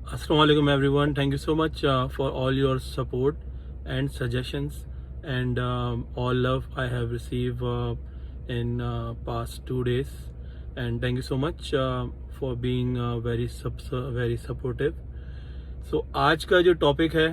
Assalamualaikum everyone. Thank you so much for all your support and suggestions and all love I have received in past 2 days. And thank you so much for being very supportive. So आज का जो topic है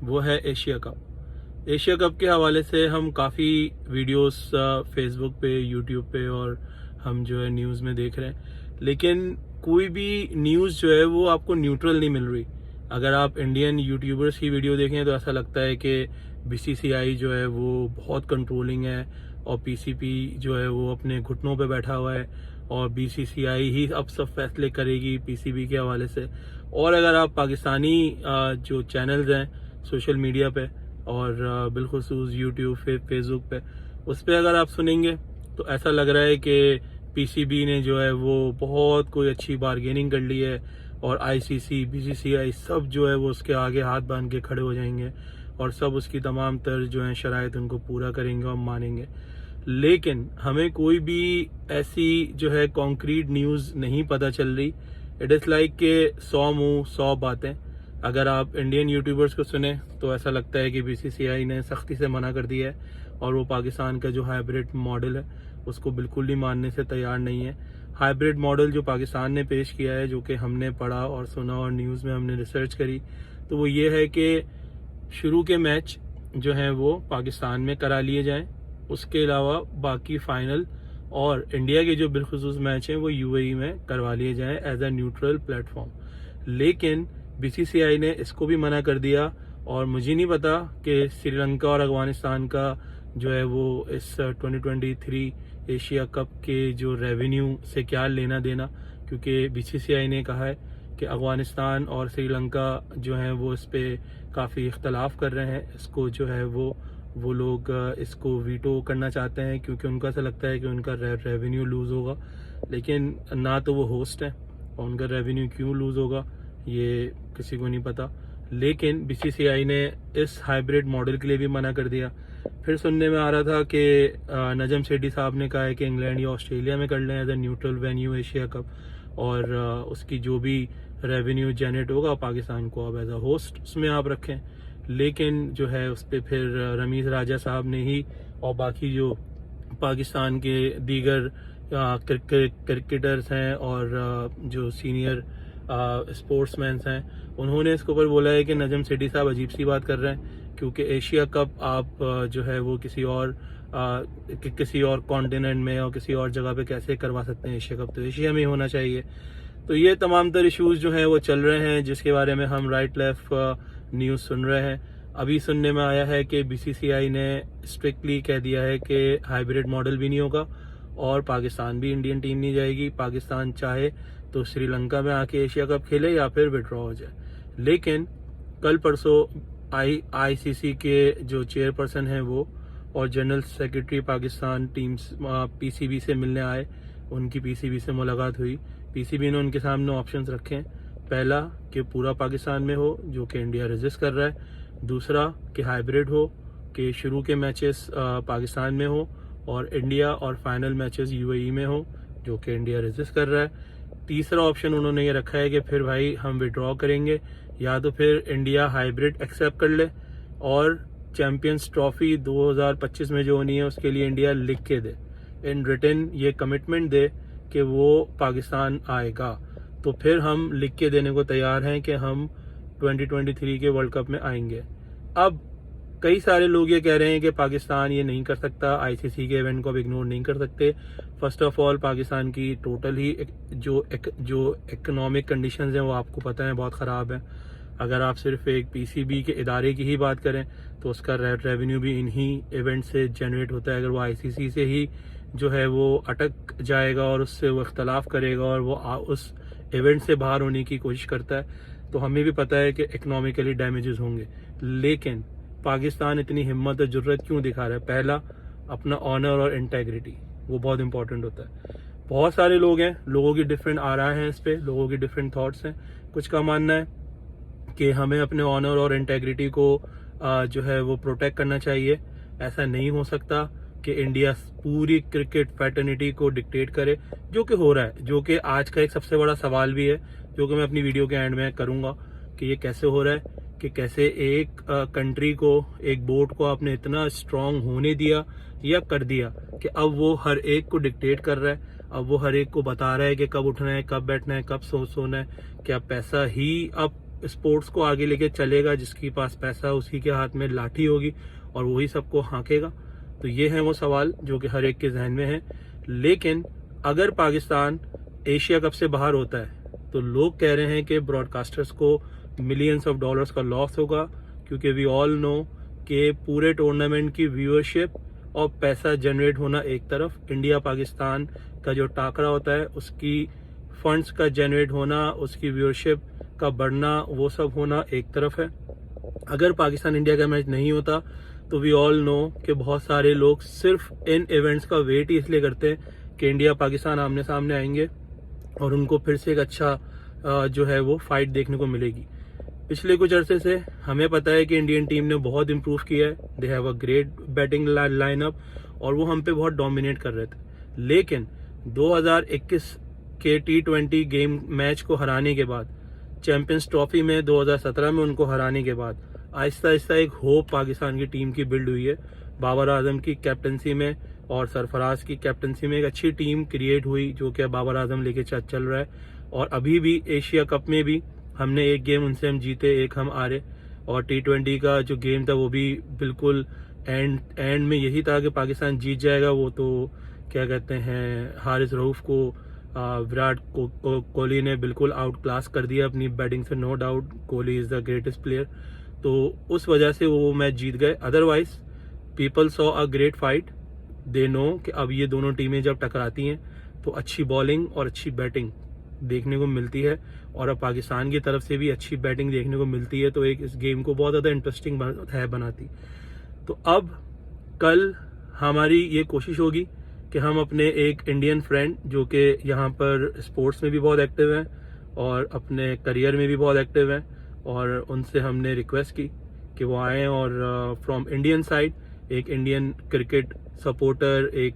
वो है Asia cup. Asia cup के हवाले से हम काफ़ी वीडियोस फेसबुक पे, यूट्यूब पे और हम जो है न्यूज़ में देख रहे हैं, लेकिन कोई भी न्यूज़ जो है वो आपको न्यूट्रल नहीं मिल रही। अगर आप इंडियन यूट्यूबर्स की वीडियो देखें तो ऐसा लगता है कि बीसीसीआई जो है वो बहुत कंट्रोलिंग है और पीसीबी जो है वो अपने घुटनों पे बैठा हुआ है और बीसीसीआई ही अब सब फैसले करेगी पीसीबी के हवाले से। और अगर आप पाकिस्तानी जो चैनल्स हैं सोशल मीडिया पे और बिलखुसूस यूट्यूब फेसबुक पे, उस पर अगर आप सुनेंगे तो ऐसा लग रहा है कि पीसीबी ने जो है वो बहुत कोई अच्छी बारगेनिंग कर ली है और आईसीसी, बीसीसीआई सब जो है वो उसके आगे हाथ बांध के खड़े हो जाएंगे और सब उसकी तमाम तर जो है शराइत उनको पूरा करेंगे और मानेंगे। लेकिन हमें कोई भी ऐसी जो है कॉन्क्रीट न्यूज़ नहीं पता चल रही। इट इज़ लाइक के 100 मुंह 100 बातें। अगर आप इंडियन यूट्यूबर्स को सुने तो ऐसा लगता है कि बीसीसीआई ने सख्ती से मना कर दिया है और वो पाकिस्तान का जो हाइब्रिड मॉडल है उसको बिल्कुल भी मानने से तैयार नहीं है। हाइब्रिड मॉडल जो पाकिस्तान ने पेश किया है, जो कि हमने पढ़ा और सुना और न्यूज़ में हमने रिसर्च करी, तो वो ये है कि शुरू के मैच जो हैं वो पाकिस्तान में करा लिए जाएं, उसके अलावा बाकी फाइनल और इंडिया के जो बिलखुसूस मैच हैं वो यूएई में करवा लिए जाएं एज अ न्यूट्रल प्लेटफॉर्म। लेकिन बीसीसीआई ने इसको भी मना कर दिया और मुझे नहीं पता कि श्रीलंका और अफगानिस्तान का जो है वो इस 2023 एशिया कप के जो रेवेन्यू से क्या लेना देना, क्योंकि बीसीसीआई ने कहा है कि अफगानिस्तान और श्रीलंका जो है वो इस पर काफ़ी इख्तलाफ कर रहे हैं। इसको जो है वो लोग इसको वीटो करना चाहते हैं क्योंकि उनका ऐसा लगता है कि उनका रेवेन्यू लूज़ होगा। लेकिन ना तो वो होस्ट है और उनका रेवेन्यू क्यों लूज़ होगा ये किसी को नहीं पता। लेकिन बीसीसीआई ने इस हाइब्रिड मॉडल के लिए भी मना कर दिया। फिर सुनने में आ रहा था कि नजम सेठी साहब ने कहा है कि इंग्लैंड या ऑस्ट्रेलिया में कर लें as a neutral venue Asia cup और उसकी जो भी रेवेन्यू जनरेट होगा पाकिस्तान को अब एज अ होस्ट उसमें आप रखें। लेकिन जो है उस पर फिर रमीज़ राजा साहब ने ही और बाकी जो पाकिस्तान के दीगर क्रिकेटर्स हैं और जो सीनियर स्पोर्ट्समैन हैं उन्होंने इसके ऊपर बोला है कि नजम सेठी साहब अजीब सी बात कर रहे हैं, क्योंकि एशिया कप आप जो है वो किसी और कॉन्टिनेंट में और किसी और जगह पे कैसे करवा सकते हैं। एशिया कप तो एशिया में ही होना चाहिए। तो ये तमाम तर इशूज़ जो हैं वो चल रहे हैं जिसके बारे में हम राइट लेफ्ट न्यूज़ सुन रहे हैं। अभी सुनने में आया है कि बीसीसीआई ने स्ट्रिक्टली कह दिया है कि हाइब्रिड मॉडल भी नहीं होगा और पाकिस्तान भी इंडियन टीम नहीं जाएगी। पाकिस्तान चाहे तो श्रीलंका में आके एशिया कप खेले या फिर विड्रॉ हो जाए। लेकिन कल परसों आईसीसी के जो चेयरपर्सन हैं वो और general secretary Pakistan teams PCB से मिलने आए, उनकी पीसीबी से मुलाकात हुई। पीसीबी ने उनके सामने ऑप्शंस रखे हैं। पहला कि पूरा पाकिस्तान में हो, जो कि इंडिया रेजिस्ट कर रहा है। दूसरा कि हाइब्रिड हो, कि शुरू के मैचेस पाकिस्तान में हो और इंडिया और फाइनल मैचेस यूएई में हो, जो कि इंडिया रेजिस्ट कर रहा है। तीसरा ऑप्शन उन्होंने ये रखा है कि फिर भाई हम विड्रॉ करेंगे या तो फिर इंडिया हाइब्रिड एक्सेप्ट कर ले और चैंपियंस ट्रॉफी 2025 में जो होनी है उसके लिए इंडिया लिख के दे, इन रिटन ये कमिटमेंट दे कि वो पाकिस्तान आएगा। तो फिर हम लिख के देने को तैयार हैं कि हम 2023 के वर्ल्ड कप में आएंगे। अब कई सारे लोग ये कह रहे हैं कि पाकिस्तान ये नहीं कर सकता, आईसीसी के इवेंट को अब इग्नोर नहीं कर सकते। फर्स्ट ऑफ ऑल पाकिस्तान की टोटल ही जो इकोनॉमिक कंडीशंस हैं वो आपको पता है बहुत ख़राब है। अगर आप सिर्फ एक पीसीबी के इदारे की ही बात करें तो उसका रेवेन्यू भी इन्हीं इवेंट से जनरेट होता है। अगर वो आईसीसी से ही जो है वो अटक जाएगा और उससे वो इख्तलाफ करेगा और वो उस इवेंट से बाहर होने की कोशिश करता है तो हमें भी पता है कि इकोनॉमिकली डैमेजेस होंगे। लेकिन पाकिस्तान इतनी हिम्मत और जुर्रत क्यों दिखा रहा है? पहला, अपना ऑनर और इंटेग्रिटी, वो बहुत इंपॉर्टेंट होता है। बहुत सारे लोग हैं, लोगों की डिफरेंट आराय हैं इस पर, लोगों की डिफरेंट थॉट्स हैं। कुछ का मानना है कि हमें अपने ऑनर और इंटेग्रिटी को जो है वो प्रोटेक्ट करना चाहिए। ऐसा नहीं हो सकता कि इंडिया पूरी क्रिकेट फैटर्निटी को डिक्टेट करे, जो कि हो रहा है, जो कि आज का एक सबसे बड़ा सवाल भी है, जो कि मैं अपनी वीडियो के एंड में करूंगा। कि ये कैसे हो रहा है, कि कैसे एक कंट्री को, एक बोर्ड को आपने इतना स्ट्रांग होने दिया या कर दिया कि अब वो हर एक को डिक्टेट कर रहा है। अब वो हर एक को बता रहा है कि कब उठना है, कब बैठना है, कब सोना है। क्या पैसा ही अब स्पोर्ट्स को आगे लेके चलेगा? जिसके पास पैसा उसी के हाथ में लाठी होगी और वही सबको हाँकेगा। तो ये है वो सवाल जो कि हर एक के जहन में है। लेकिन अगर पाकिस्तान एशिया कप से बाहर होता है तो लोग कह रहे हैं कि ब्रॉडकास्टर्स को मिलियंस ऑफ डॉलर्स का लॉस होगा, क्योंकि वी ऑल नो कि पूरे टूर्नामेंट की व्यूअरशिप और पैसा जनरेट होना एक तरफ, इंडिया पाकिस्तान का जो टाकरा होता है उसकी फंड्स का जनरेट होना, उसकी व्यूअरशिप का बढ़ना, वो सब होना एक तरफ है। अगर पाकिस्तान इंडिया का मैच नहीं होता तो वी ऑल नो कि बहुत सारे लोग सिर्फ इन इवेंट्स का वेट ही इसलिए करते हैं कि इंडिया पाकिस्तान आमने सामने आएंगे और उनको फिर से एक अच्छा जो है वो फाइट देखने को मिलेगी। पिछले कुछ अरसे से हमें पता है कि इंडियन टीम ने बहुत इम्प्रूव किया है, they have a great batting lineup और वो हम पे बहुत डोमिनेट कर रहे थे। लेकिन 2021 के T20 गेम मैच को हराने के बाद, चैंपियंस ट्रॉफी में 2017 में उनको हराने के बाद आहिस्ता आहिस्ता एक होप पाकिस्तान की टीम की बिल्ड हुई है। बाबर आजम की कैप्टनसी में और सरफराज की कैप्टनसी में एक अच्छी टीम क्रिएट हुई जो कि बाबर आजम लेके चल रहा है। और अभी भी एशिया कप में भी हमने एक गेम उनसे हम जीते, एक हम हारे। और T20 का जो गेम था वो भी बिल्कुल एंड में यही था कि पाकिस्तान जीत जाएगा। वो तो क्या कहते हैं, हारिस रऊफ को विराट कोहली ने बिल्कुल आउट क्लास कर दिया अपनी बैटिंग से, no doubt Kohli is the greatest player. तो उस वजह से वो मैच जीत गए। Otherwise people saw a great fight, they know कि अब ये दोनों टीमें जब टकराती हैं तो अच्छी बॉलिंग और अच्छी बैटिंग देखने को मिलती है और अब पाकिस्तान की तरफ से भी अच्छी बैटिंग देखने को मिलती है, तो एक इस गेम को बहुत ज़्यादा इंटरेस्टिंग बनाती। तो अब कल हमारी ये कोशिश होगी कि हम अपने एक इंडियन फ्रेंड जो कि यहाँ पर स्पोर्ट्स में भी बहुत एक्टिव हैं और अपने करियर में भी बहुत एक्टिव हैं, और उनसे हमने रिक्वेस्ट की कि वो आएँ और फ्रॉम इंडियन साइड एक इंडियन क्रिकेट सपोर्टर, एक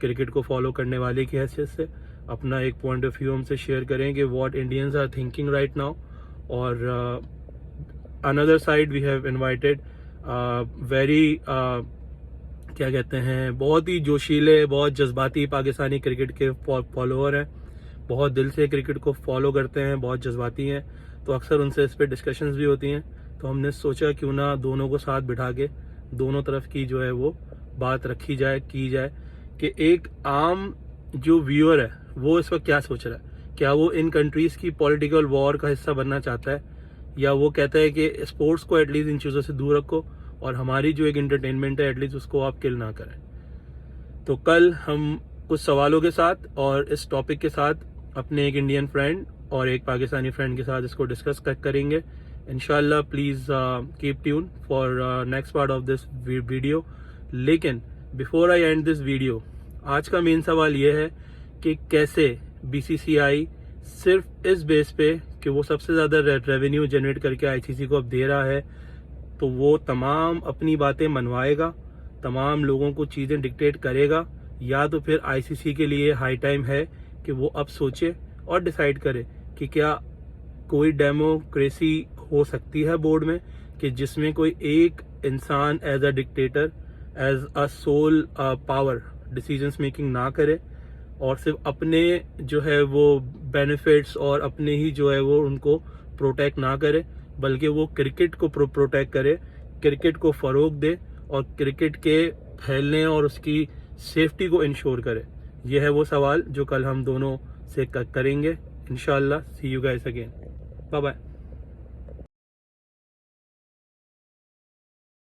क्रिकेट को फॉलो करने वाले की हैसियत से अपना एक पॉइंट ऑफ व्यू हमसे शेयर करें कि what Indians are thinking right now. और another side we have invited very क्या कहते हैं, बहुत ही जोशीले, बहुत जज्बाती पाकिस्तानी क्रिकेट के फॉलोअर हैं, बहुत दिल से क्रिकेट को फॉलो करते हैं, बहुत जज्बाती हैं। तो अक्सर उनसे इस पर डिस्कशंस भी होती हैं। तो हमने सोचा क्यों ना दोनों को साथ बिठा के दोनों तरफ की जो है वो बात रखी जाए, की जाए कि एक आम जो व्यूअर है वो इस वक्त क्या सोच रहा है। क्या वो इन कंट्रीज़ की पॉलिटिकल वॉर का हिस्सा बनना चाहता है, या वो कहता है कि स्पोर्ट्स को एटलीस्ट इन चीज़ों से दूर रखो और हमारी जो एक एंटरटेनमेंट है एटलीस्ट उसको आप किल ना करें। तो कल हम कुछ सवालों के साथ और इस टॉपिक के साथ अपने एक इंडियन फ्रेंड और एक पाकिस्तानी फ्रेंड के साथ इसको डिस्कस करेंगे इंशाल्लाह। Please keep tune for next part of this video. लेकिन before I end this video, आज का मेन सवाल ये है कि कैसे BCCI सिर्फ इस बेस पे कि वो सबसे ज़्यादा रेवेन्यू जनरेट करके ICC को अब दे रहा है, तो वो तमाम अपनी बातें मनवाएगा, तमाम लोगों को चीज़ें डिक्टेट करेगा, या तो फिर ICC के लिए हाई टाइम है कि वो अब सोचे और डिसाइड करे कि क्या कोई डेमोक्रेसी हो सकती है बोर्ड में, कि जिसमें कोई एक इंसान as a dictator, as a sole power decisions making ना करे और सिर्फ अपने जो है वो बेनिफिट्स और अपने ही जो है वो उनको प्रोटेक्ट ना करे, बल्कि वो क्रिकेट को प्रोटेक्ट करे, क्रिकेट को फ़रोग दे और क्रिकेट के फैलने और उसकी सेफ्टी को इंश्योर करे। यह है वो सवाल जो कल हम दोनों से करेंगे इंशाल्लाह। See you guys again, bye bye.